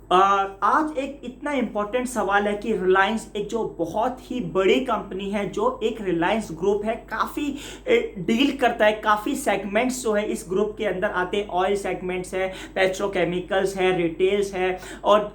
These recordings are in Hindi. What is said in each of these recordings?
आज एक इतना इम्पोर्टेंट सवाल है कि रिलायंस एक जो बहुत ही बड़ी कंपनी है, जो एक रिलायंस ग्रुप है, काफ़ी डील करता है, काफ़ी सेगमेंट्स जो है इस ग्रुप के अंदर आते हैं। ऑयल सेगमेंट्स है, पेट्रोकेमिकल्स है, रिटेल्स है और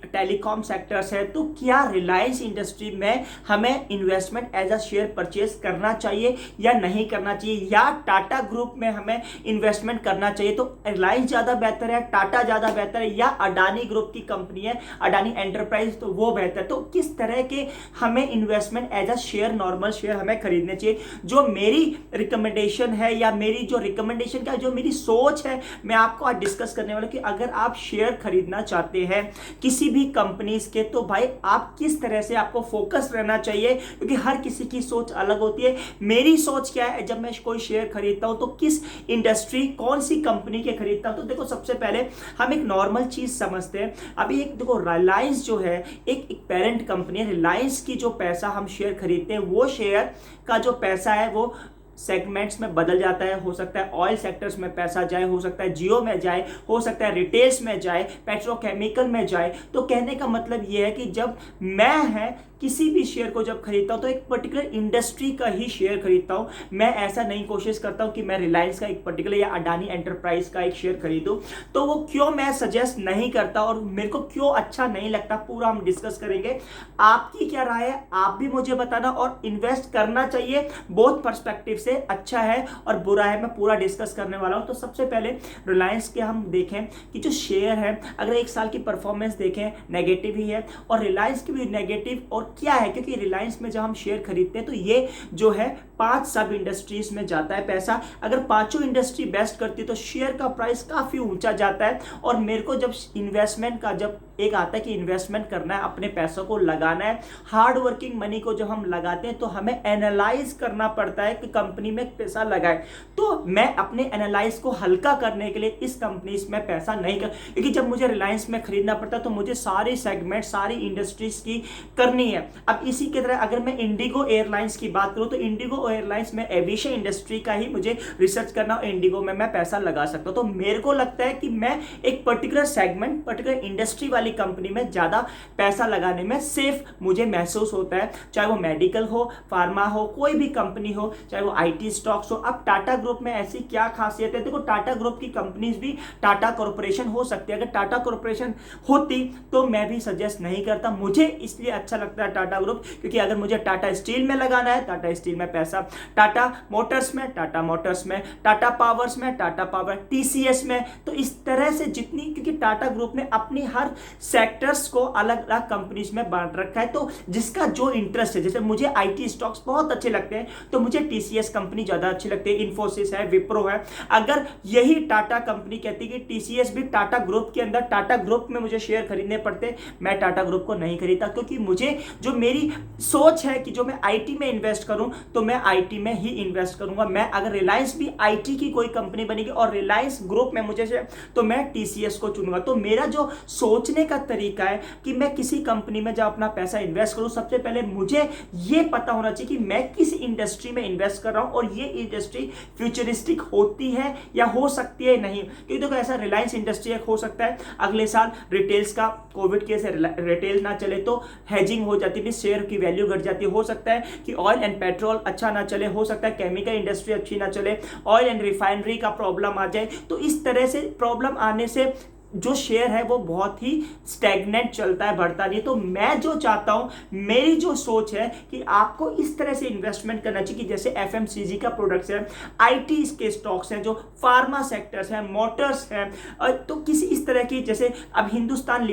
टेलीकॉम सेक्टर्स है। तो क्या रिलायंस इंडस्ट्री में हमें investment as a share purchase करना चाहिए या नहीं करना चाहिए, या टाटा ग्रुप में हमें इन्वेस्टमेंट करना चाहिए? तो रिलायंस ज़्यादा बेहतर है, टाटा ज़्यादा बेहतर है, या अडानी ग्रुप की कंपनी है अडानी एंटरप्राइज तो वो बेहतर? तो किस तरह के हमें investment as a share, normal share हमें खरीदने चाहिए? जो मेरी रिकमेंडेशन है, या मेरी जो रिकमेंडेशन का जो मेरी सोच है, मैं आपको आज डिस्कस करने वाला कि अगर आप शेयर खरीदना चाहते हैं किसी भी कंपनीज के, तो भाई आप किस तरह से, आपको फोकस रहना चाहिए, क्योंकि हर किसी की सोच अलग होती है। मेरी सोच क्या है जब मैं कोई शेयर खरीदता हूं, तो किस इंडस्ट्री, कौन सी कंपनी के खरीदता हूं? तो देखो, सबसे पहले हम एक नॉर्मल चीज समझते हैं। अभी एक देखो, रिलायंस जो है एक पेरेंट कंपनी है। रिलायंस की जो पैसा हम शेयर खरीदते हैं, वो शेयर का जो पैसा है वो सेगमेंट्स में बदल जाता है। हो सकता है ऑयल सेक्टर्स में पैसा जाए, हो सकता है जियो में जाए, हो सकता है रिटेल्स में जाए, पेट्रोकेमिकल में जाए। तो कहने का मतलब यह है कि जब मैं है किसी भी शेयर को जब खरीदता हूं, तो एक पर्टिकुलर इंडस्ट्री का ही शेयर खरीदता हूं। मैं ऐसा नहीं कोशिश करता हूं कि मैं रिलायंस का एक पर्टिकुलर या अडानी एंटरप्राइज का एक शेयर खरीदूं। तो वो क्यों मैं सजेस्ट नहीं करता और मेरे को क्यों अच्छा नहीं लगता, पूरा हम डिस्कस करेंगे। आपकी क्या राय है, आप भी मुझे बताना। और इन्वेस्ट करना चाहिए बोथ पर्सपेक्टिव से, अच्छा है और बुरा है, मैं पूरा डिस्कस करने वाला हूं। तो सबसे पहले रिलायंस के हम देखें कि जो शेयर है, अगर एक साल की परफॉर्मेंस देखें, नेगेटिव ही है, और रिलायंस की भी नेगेटिव। और क्या है, क्योंकि रिलायंस में जब हम शेयर खरीदते हैं तो ये जो है 5 सब इंडस्ट्रीज में जाता है पैसा। अगर पांचों इंडस्ट्री बेस्ट करती है तो शेयर का प्राइस काफी ऊंचा जाता है। और मेरे को जब इन्वेस्टमेंट का जब एक आता है कि इन्वेस्टमेंट करना है, अपने पैसों को लगाना है, हार्ड वर्किंग मनी को जब हम लगाते हैं, तो हमें एनालाइज करना पड़ता है कि कंपनी में पैसा लगाए। तो मैं अपने एनालाइज को हल्का करने के लिए इस कंपनी में पैसा नहीं कर, क्योंकि जब मुझे रिलायंस में खरीदना पड़ता है तो मुझे सारे सेगमेंट, सारी इंडस्ट्रीज की करनी है। अब इसी की तरह अगर मैं इंडिगो एयरलाइंस की बात करूं, तो इंडिगो एयरलाइंस में एविएशन इंडस्ट्री का ही मुझे रिसर्च करना, और इंडिगो में मैं पैसा लगा सकता हूं। तो मेरे को लगता है कि मैं एक पर्टिकुलर सेगमेंट, पर्टिकुलर इंडस्ट्री वाली कंपनी में ज्यादा पैसा लगाने में सेफ मुझे महसूस होता है। चाहे वो मेडिकल हो, फार्मा हो, कोई भी कंपनी हो, चाहे वो आईटी स्टॉक्स हो। अब टाटा ग्रुप में ऐसी क्या खासियत है? देखो, टाटा ग्रुप की कंपनीज भी टाटा कॉर्पोरेशन हो सकती है। अगर टाटा कॉर्पोरेशन होती तो मैं भी सजेस्ट नहीं करता। मुझे इसलिए अच्छा लगता है टाटा ग्रुप, क्योंकि अगर मुझे टाटा स्टील में लगाना है, टाटा स्टील में पैसा, टाटा मोटर्स में, टाटा मोटर्स में, टाटा पावर्स में, टाटा पावर, टीसीएस में। तो इस तरह से जितनी, क्योंकि टाटा ग्रुप ने अपनी हर सेक्टर्स को अलग अलग कंपनीज में बांट रखा है। तो जिसका जो इंटरेस्ट है, जैसे मुझे आईटी स्टॉक्स बहुत अच्छे लगते हैं, तो मुझे टीसीएस कंपनी ज्यादा अच्छी लगती है, इंफोसिस है, विप्रो है। अगर यही टाटा कंपनी कहती है कि टीसीएस भी टाटा ग्रुप के अंदर, टाटा ग्रुप में मुझे शेयर खरीदने पड़ते, मैं टाटा ग्रुप को नहीं खरीदता। क्योंकि मुझे जो मेरी सोच है कि जो मैं आईटी में इन्वेस्ट करूं, तो मैं आईटी में ही इन्वेस्ट करूंगा। मैं अगर रिलायंस भी आईटी की कोई कंपनी बनेगी और रिलायंस ग्रुप में मुझे से, तो मैं टीसीएस को चुनूंगा। तो मेरा जो सोचने का तरीका है कि मैं किसी कंपनी में जब अपना पैसा इन्वेस्ट करूं, सबसे पहले मुझे यह पता होना चाहिए कि मैं किस इंडस्ट्री में इन्वेस्ट कर रहा हूं, और ये इंडस्ट्री फ्यूचरिस्टिक होती है या हो सकती है नहीं। क्योंकि देखो, ऐसा रिलायंस इंडस्ट्री एक हो सकता है अगले साल रिटेल्स का कोविड के से रिटेल ना चले तो हेजिंग हो जाती है, शेयर की वैल्यू घट जाती है। हो सकता है कि ऑयल एंड पेट्रोल अच्छा ना चले, हो सकता है केमिकल इंडस्ट्री अच्छी ना चले, ऑयल एंड रिफाइनरी का प्रॉब्लम आ जाए। तो इस तरह से प्रॉब्लम आने से जो शेयर है वो बहुत ही स्टैग्नेंट चलता है, बढ़ता नहीं। तो मैं जो चाहता हूं, मेरी जो सोच है कि आपको इस तरह से इन्वेस्टमेंट करना चाहिए कि जैसे एफएमसीजी का प्रोडक्ट्स है, आईटी के स्टॉक्स हैं, जो फार्मा सेक्टर्स हैं, मोटर्स हैं, तो किसी इस तरह की, जैसे अब हिंदुस्तान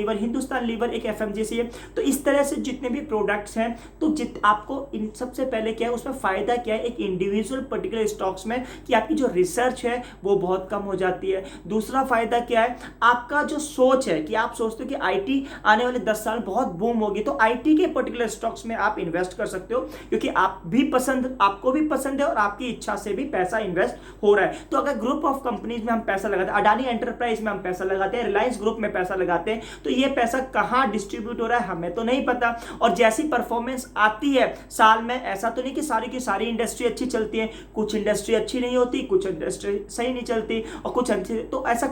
लीवर एक एफएमजीसी है। तो इस तरह से जितने भी प्रोडक्ट्स हैं, तो आपको इन सबसे पहले क्या है, उसमें फायदा क्या है, एक इंडिविजुअल पर्टिकुलर स्टॉक्स में, कि आपकी जो रिसर्च है वो बहुत कम हो जाती है। दूसरा फायदा क्या है, आपका जो सोच है कि आप सोचते हो कि आईटी आने वाले 10 साल बहुत बूम होगी, तो आईटी के पर्टिकुलर स्टॉक्स में आप इन्वेस्ट कर सकते हो, क्योंकि आपको भी पसंद है और आपकी इच्छा से भी पैसा इन्वेस्ट हो रहा है। तो अगर ग्रुप ऑफ कंपनीज में हम पैसा लगाते हैं, अडानी एंटरप्राइज में हम पैसा लगाते हैं, रिलायंस ग्रुप में पैसा लगाते हैं, तो ये पैसा कहां डिस्ट्रीब्यूट हो रहा है हमें तो नहीं पता। और जैसी परफॉर्मेंस आती है साल में, ऐसा तो नहीं कि सारी की सारी इंडस्ट्री अच्छी चलती है, कुछ इंडस्ट्री अच्छी नहीं होती, कुछ इंडस्ट्री सही नहीं चलती, और कुछ अच्छी। तो ऐसा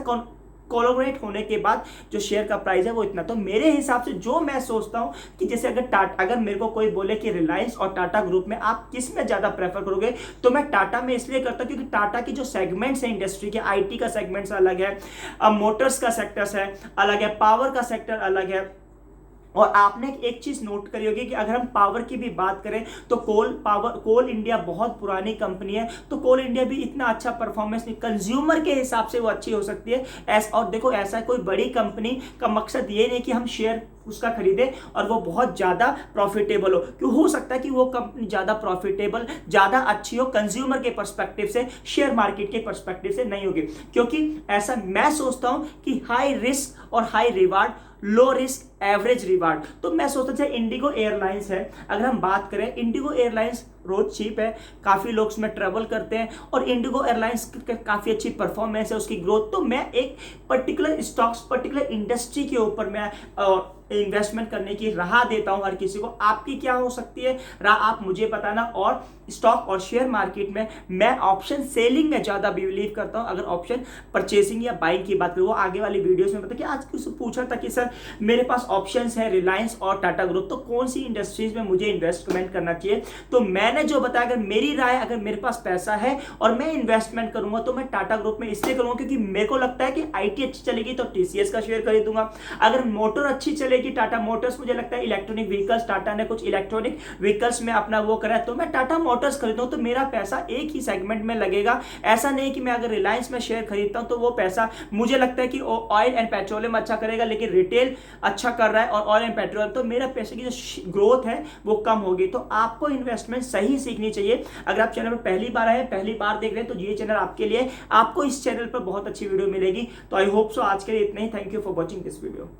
कोलैबोरेट होने के बाद जो शेयर का प्राइस है वो इतना। तो मेरे हिसाब से जो मैं सोचता हूं कि जैसे अगर मेरे को कोई बोले कि रिलायंस और टाटा ग्रुप में आप किस में ज्यादा प्रेफर करोगे, तो मैं टाटा में इसलिए करता हूं क्योंकि टाटा की जो सेगमेंट्स है इंडस्ट्री के, आईटी का सेगमेंट्स अलग है, मोटर्स का सेक्टर्स है अलग है, पावर का सेक्टर अलग है। और आपने एक चीज नोट करी होगी कि अगर हम पावर की भी बात करें तो कोल इंडिया बहुत पुरानी कंपनी है, तो कोल इंडिया भी इतना अच्छा परफॉर्मेंस नहीं, कंज्यूमर के हिसाब से वो अच्छी हो सकती है। और देखो ऐसा कोई बड़ी कंपनी का मकसद ये नहीं कि हम शेयर उसका खरीदे और वो बहुत ज्यादा प्रॉफिटेबल हो, क्यों हो सकता है कि वो कंपनी ज्यादा प्रॉफिटेबल ज्यादा अच्छी हो कंज्यूमर के पर्सपेक्टिव से, शेयर मार्केट के पर्सपेक्टिव से नहीं होगी। क्योंकि ऐसा मैं सोचता हूं कि हाई रिस्क और high reward, low risk average reward. तो मैं सोचता हूं इंडिगो एयरलाइंस है, अगर हम बात करें इंडिगो एयरलाइंस रोज चीप है, काफी लोग उसमें ट्रेवल करते हैं और इंडिगो एयरलाइंस काफी अच्छी परफॉर्मेंस है उसकी ग्रोथ। तो मैं एक पर्टिकुलर स्टॉक्स, पर्टिकुलर इंडस्ट्री के ऊपर मैं इन्वेस्टमेंट करने की राह देता हूं हर किसी को। आपकी क्या हो सकती है राह, आप मुझे बताना। और स्टॉक और शेयर मार्केट में मैं ऑप्शन सेलिंग में ज्यादा बिलीव करता हूं। अगर ऑप्शन परचेसिंग या बाइंग की बात करूं, वो आगे वाली वीडियोस में बता कि आज किसी पूछा था कि सर मेरे पास ऑप्शंस है रिलायंस और टाटा ग्रुप, तो कौन सी इंडस्ट्रीज में मुझे इन्वेस्टमेंट करना चाहिए। तो मैंने जो बताया, अगर मेरी राय, अगर मेरे पास पैसा है और मैं इन्वेस्टमेंट करूंगा तो मैं टाटा ग्रुप में इसलिए करूंगा क्योंकि मेरे को लगता है कि आईटी अच्छी चलेगी तो टीसीएस का शेयर खरीदूंगा। अगर मोटर अच्छी चलेगी, टाटा मोटर्स, मुझे लगता है इलेक्ट्रॉनिक व्हीकल्स, टाटा ने कुछ इलेक्ट्रॉनिक व्हीकल्स में अपना वो करा है, तो मैं टाटा मोटर्स खरीदूं। तो मेरा पैसा एक ही सेगमेंट में लगेगा। ऐसा नहीं कि मैं अगर रिलायंस में शेयर खरीदता हूं तो वो पैसा मुझे लगता है कि ऑयल एंड पेट्रोलियम अच्छा करेगा लेकिन रिटेल अच्छा कर रहा है और ऑयल एंड पेट्रोल, तो मेरा पैसे की जो ग्रोथ है वो कम होगी। तो आपको इन्वेस्टमेंट सही सीखनी चाहिए। अगर आप चैनल पर पहली बार आए, पहली बार देख रहे हैं, तो ये चैनल आपके लिए, आपको इस चैनल पर बहुत अच्छी वीडियो मिलेगी। तो आई होप सो आज के लिए इतना ही। Thank you for watching this video.